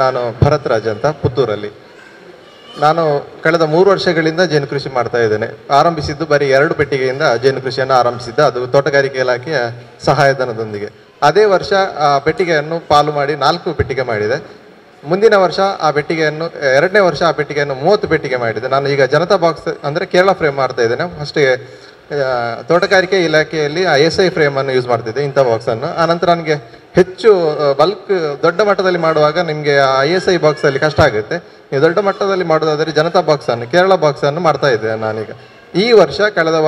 ನಾನು ಭರತ್ ರಾಜ್ ಅಂತ ಪುತ್ತೂರಲ್ಲಿ. ನಾನು ಕಳೆದ 3 ವರ್ಷಗಳಿಂದ ಜೇನು ಕೃಷಿ ಮಾಡ್ತಾ ಇದ್ದೇನೆ. ಆರಂಭಿಸಿದ್ದು ಬರೀ 2 ಪೆಟ್ಟಿಗೆಯಿಂದ ಜೇನು ಕೃಷಿಯನ್ನು ಆರಂಭಿಸಿದ್ದ, ಅದು ತೋಟಗಾರಿಕೆ ಇಲಾಖೆಯ ಸಹಾಯಧನದೊಂದಿಗೆ. ಅದೇ ವರ್ಷ ಆ ಪೆಟ್ಟಿಗೆಯನ್ನು ಪಾಲು ಮಾಡಿ 4 ಪೆಟ್ಟಿಗೆ ಮಾಡಿದೆ. ಮುಂದಿನ ವರ್ಷ ಆ ಪೆಟ್ಟಿಗೆಯನ್ನು 2ನೇ ವರ್ಷ ಆ ಪೆಟ್ಟಿಗೆಯನ್ನು 30 ಪೆಟ್ಟಿಗೆ ಮಾಡಿದೆ. ನಾನು ಈಗ ಜನತಾ ಬಾಕ್ಸ್ ಅಂದರೆ ಕೇರಳ ಫ್ರೇಮ್ ಮಾಡ್ತಾ ಇದ್ದೇನೆ. ಫಸ್ಟಿಗೆ ತೋಟಗಾರಿಕೆ ಇಲಾಖೆಯಲ್ಲಿ ISI ಫ್ರೇಮನ್ನು ಯೂಸ್ ಮಾಡ್ತಿದ್ದೆ, ಇಂಥ ಬಾಕ್ಸನ್ನು. ಆನಂತರ ನನಗೆ ಹೆಚ್ಚು ಬಲ್ಕ್ ದೊಡ್ಡ ಮಟ್ಟದಲ್ಲಿ ಮಾಡುವಾಗ ನಿಮಗೆ ISI ಬಾಕ್ಸಲ್ಲಿ ಕಷ್ಟ ಆಗುತ್ತೆ. ನೀವು ದೊಡ್ಡ ಮಟ್ಟದಲ್ಲಿ ಮಾಡೋದಾದರೆ ಜನತಾ ಬಾಕ್ಸನ್ನು, ಕೇರಳ ಬಾಕ್ಸನ್ನು ಮಾಡ್ತಾ ಇದ್ದೇನೆ ನಾನೀಗ. ಈ ವರ್ಷ ಕಳೆದ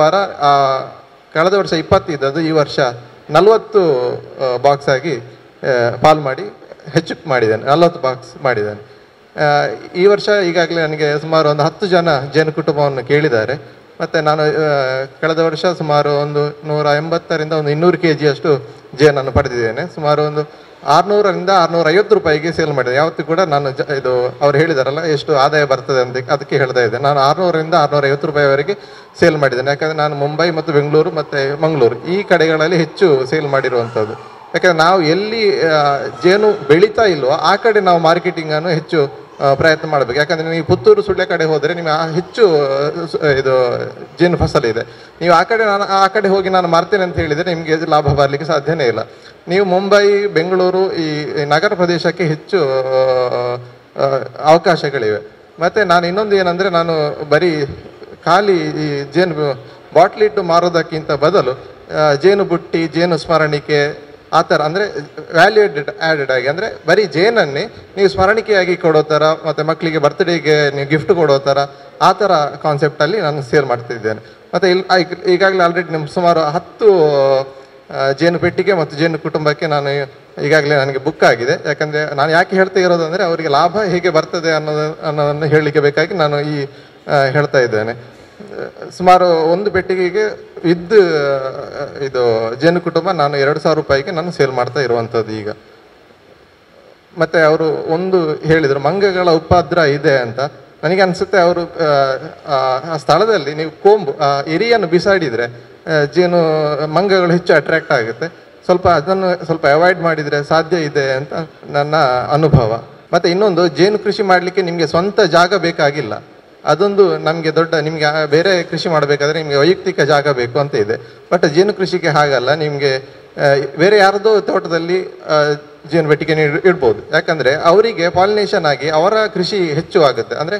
ವರ್ಷ 20 ಇದ್ದದ್ದು, ಈ ವರ್ಷ 40 ಬಾಕ್ಸ್ ಆಗಿ ಪಾಲು ಮಾಡಿ ಹೆಚ್ಚು ಮಾಡಿದ್ದೇನೆ, 40 ಬಾಕ್ಸ್ ಮಾಡಿದ್ದೇನೆ. ಈ ವರ್ಷ ಈಗಾಗಲೇ ನನಗೆ ಸುಮಾರು ಒಂದು 10 ಜನ ಜೇನು ಕುಟುಂಬವನ್ನು ಕೇಳಿದ್ದಾರೆ. ಮತ್ತು ನಾನು ಕಳೆದ ವರ್ಷ ಸುಮಾರು ಒಂದು 180ರಿಂದ 200 kg ಅಷ್ಟು ಜೇನನ್ನು ಪಡೆದಿದ್ದೇನೆ. ಸುಮಾರು ಒಂದು 600ರಿಂದ 650 ರೂಪಾಯಿಗೆ ಸೇಲ್ ಮಾಡಿದೆ. ಯಾವತ್ತೂ ಕೂಡ ನಾನು ಇದು ಅವ್ರು ಹೇಳಿದಾರಲ್ಲ ಎಷ್ಟು ಆದಾಯ ಬರ್ತದೆ ಅಂತ, ಅದಕ್ಕೆ ಹೇಳ್ತಾ ಇದ್ದೆ. ನಾನು 600ರಿಂದ 650 ರೂಪಾಯಿವರೆಗೆ ಸೇಲ್ ಮಾಡಿದ್ದೇನೆ. ಯಾಕಂದರೆ ನಾನು ಮುಂಬೈ ಮತ್ತು ಬೆಂಗಳೂರು ಮತ್ತು ಮಂಗಳೂರು ಈ ಕಡೆಗಳಲ್ಲಿ ಹೆಚ್ಚು ಸೇಲ್ ಮಾಡಿರುವಂಥದ್ದು. ಯಾಕಂದರೆ ನಾವು ಎಲ್ಲಿ ಜೇನು ಬೆಳೀತಾ ಇಲ್ವೋ ಆ ಕಡೆ ನಾವು ಮಾರ್ಕೆಟಿಂಗನ್ನು ಹೆಚ್ಚು ಪ್ರಯತ್ನ ಮಾಡಬೇಕು. ಯಾಕಂದರೆ ನೀವು ಪುತ್ತೂರು ಸುಳ್ಯ ಕಡೆ ಹೋದರೆ ನಿಮಗೆ ಹೆಚ್ಚು ಇದು ಜೇನು ಫಸಲು ಇದೆ. ನೀವು ಆ ಕಡೆ ಹೋಗಿ ನಾನು ಮಾರ್ತೇನೆ ಅಂತ ಹೇಳಿದರೆ ನಿಮಗೆ ಲಾಭ ಬರಲಿಕ್ಕೆ ಸಾಧ್ಯನೇ ಇಲ್ಲ. ನೀವು ಮುಂಬೈ ಬೆಂಗಳೂರು ಈ ನಗರ ಪ್ರದೇಶಕ್ಕೆ ಹೆಚ್ಚು ಅವಕಾಶಗಳಿವೆ. ಮತ್ತು ನಾನು ಇನ್ನೊಂದು ಏನಂದರೆ, ನಾನು ಬರೀ ಖಾಲಿ ಈ ಜೇನು ಬಾಟ್ಲಿಟ್ಟು ಮಾರೋದಕ್ಕಿಂತ ಬದಲು ಜೇನು ಬುಟ್ಟಿ, ಜೇನು ಸ್ಮರಣಿಕೆ ಆ ಥರ, ಅಂದರೆ ವ್ಯಾಲ್ಯೂ ಆ್ಯಡೆಡ್ ಆಗಿ, ಅಂದರೆ ಬರೀ ಜೇನನ್ನೇ ನೀವು ಸ್ಮರಣಿಕೆಯಾಗಿ ಕೊಡೋ ಥರ, ಮತ್ತು ಮಕ್ಕಳಿಗೆ ಬರ್ತ್ಡೇಗೆ ನೀವು ಗಿಫ್ಟ್ ಕೊಡೋ ಥರ, ಆ ಥರ ಕಾನ್ಸೆಪ್ಟಲ್ಲಿ ನಾನು ಸೇಲ್ ಮಾಡ್ತಿದ್ದೇನೆ. ಮತ್ತು ಈಗಾಗಲೇ ಆಲ್ರೆಡಿ ನಿಮ್ಮ ಸುಮಾರು 10 ಜೇನು ಪೆಟ್ಟಿಗೆ ಮತ್ತು ಜೇನು ಕುಟುಂಬಕ್ಕೆ ನಾನು ಈಗಾಗಲೇ ನನಗೆ ಬುಕ್ ಆಗಿದೆ. ಯಾಕಂದರೆ ನಾನು ಯಾಕೆ ಹೇಳ್ತಾ ಇರೋದಂದರೆ, ಅವರಿಗೆ ಲಾಭ ಹೇಗೆ ಬರ್ತದೆ ಅನ್ನೋದನ್ನು ಹೇಳಲಿಕ್ಕೆ ಬೇಕಾಗಿ ನಾನು ಹೇಳ್ತಾ ಇದ್ದೇನೆ. ಸುಮಾರು ಒಂದು ಪೆಟ್ಟಿಗೆಗೆ ಇದು ಜೇನು ಕುಟುಂಬ ನಾನು 2000 ರೂಪಾಯಿಗೆ ನಾನು ಸೇಲ್ ಮಾಡ್ತಾ ಇರುವಂಥದ್ದು ಈಗ. ಮತ್ತು ಅವರು ಒಂದು ಹೇಳಿದರು, ಮಂಗಗಳ ಉಪದ್ರ ಇದೆ ಅಂತ. ನನಗೆ ಅನಿಸುತ್ತೆ ಅವರು ಆ ಸ್ಥಳದಲ್ಲಿ ನೀವು ಕೊಂಬು ಎರಿಯನ್ನು ಬಿಸಾಡಿದರೆ ಜೇನು ಮಂಗಗಳು ಹೆಚ್ಚು ಅಟ್ರ್ಯಾಕ್ಟ್ ಆಗುತ್ತೆ. ಅದನ್ನು ಸ್ವಲ್ಪ ಅವಾಯ್ಡ್ ಮಾಡಿದರೆ ಸಾಧ್ಯ ಇದೆ ಅಂತ ನನ್ನ ಅನುಭವ. ಮತ್ತು ಇನ್ನೊಂದು, ಜೇನು ಕೃಷಿ ಮಾಡಲಿಕ್ಕೆ ನಿಮಗೆ ಸ್ವಂತ ಜಾಗ ಬೇಕಾಗಿಲ್ಲ. ಅದೊಂದು ನಮಗೆ ನಿಮಗೆ ಬೇರೆ ಕೃಷಿ ಮಾಡಬೇಕಾದ್ರೆ ನಿಮಗೆ ವೈಯಕ್ತಿಕ ಜಾಗ ಬೇಕು ಅಂತ ಇದೆ. ಬಟ್ ಜೇನು ಕೃಷಿಗೆ ಹಾಗಲ್ಲ, ನಿಮಗೆ ಬೇರೆ ಯಾರದೋ ತೋಟದಲ್ಲಿ ಜೇನು ಪೆಟ್ಟಿಗೆ ಇಡ್ಬೋದು. ಯಾಕಂದರೆ ಅವರಿಗೆ ಪಾಲಿನೇಷನ್ ಆಗಿ ಅವರ ಕೃಷಿ ಹೆಚ್ಚು ಆಗುತ್ತೆ, ಅಂದರೆ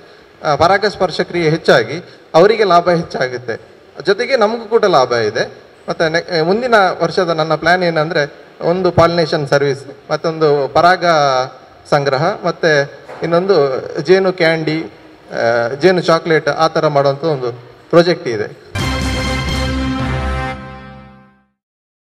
ಪರಾಗಸ್ಪರ್ಶ ಕ್ರಿಯೆ ಹೆಚ್ಚಾಗಿ ಅವರಿಗೆ ಲಾಭ ಹೆಚ್ಚಾಗುತ್ತೆ, ಜೊತೆಗೆ ನಮಗೂ ಕೂಡ ಲಾಭ ಇದೆ. ಮತ್ತು ಮುಂದಿನ ವರ್ಷದ ನನ್ನ ಪ್ಲ್ಯಾನ್ ಏನಂದರೆ, ಒಂದು ಪಾಲಿನೇಷನ್ ಸರ್ವಿಸ್, ಮತ್ತೊಂದು ಪರಾಗ ಸಂಗ್ರಹ, ಮತ್ತು ಇನ್ನೊಂದು ಜೇನು ಕ್ಯಾಂಡಿ, ಜೇನು ಚಾಕ್ಲೇಟ್ ಆ ಥರ ಮಾಡುವಂಥ ಒಂದು ಪ್ರಾಜೆಕ್ಟ್ ಇದೆ.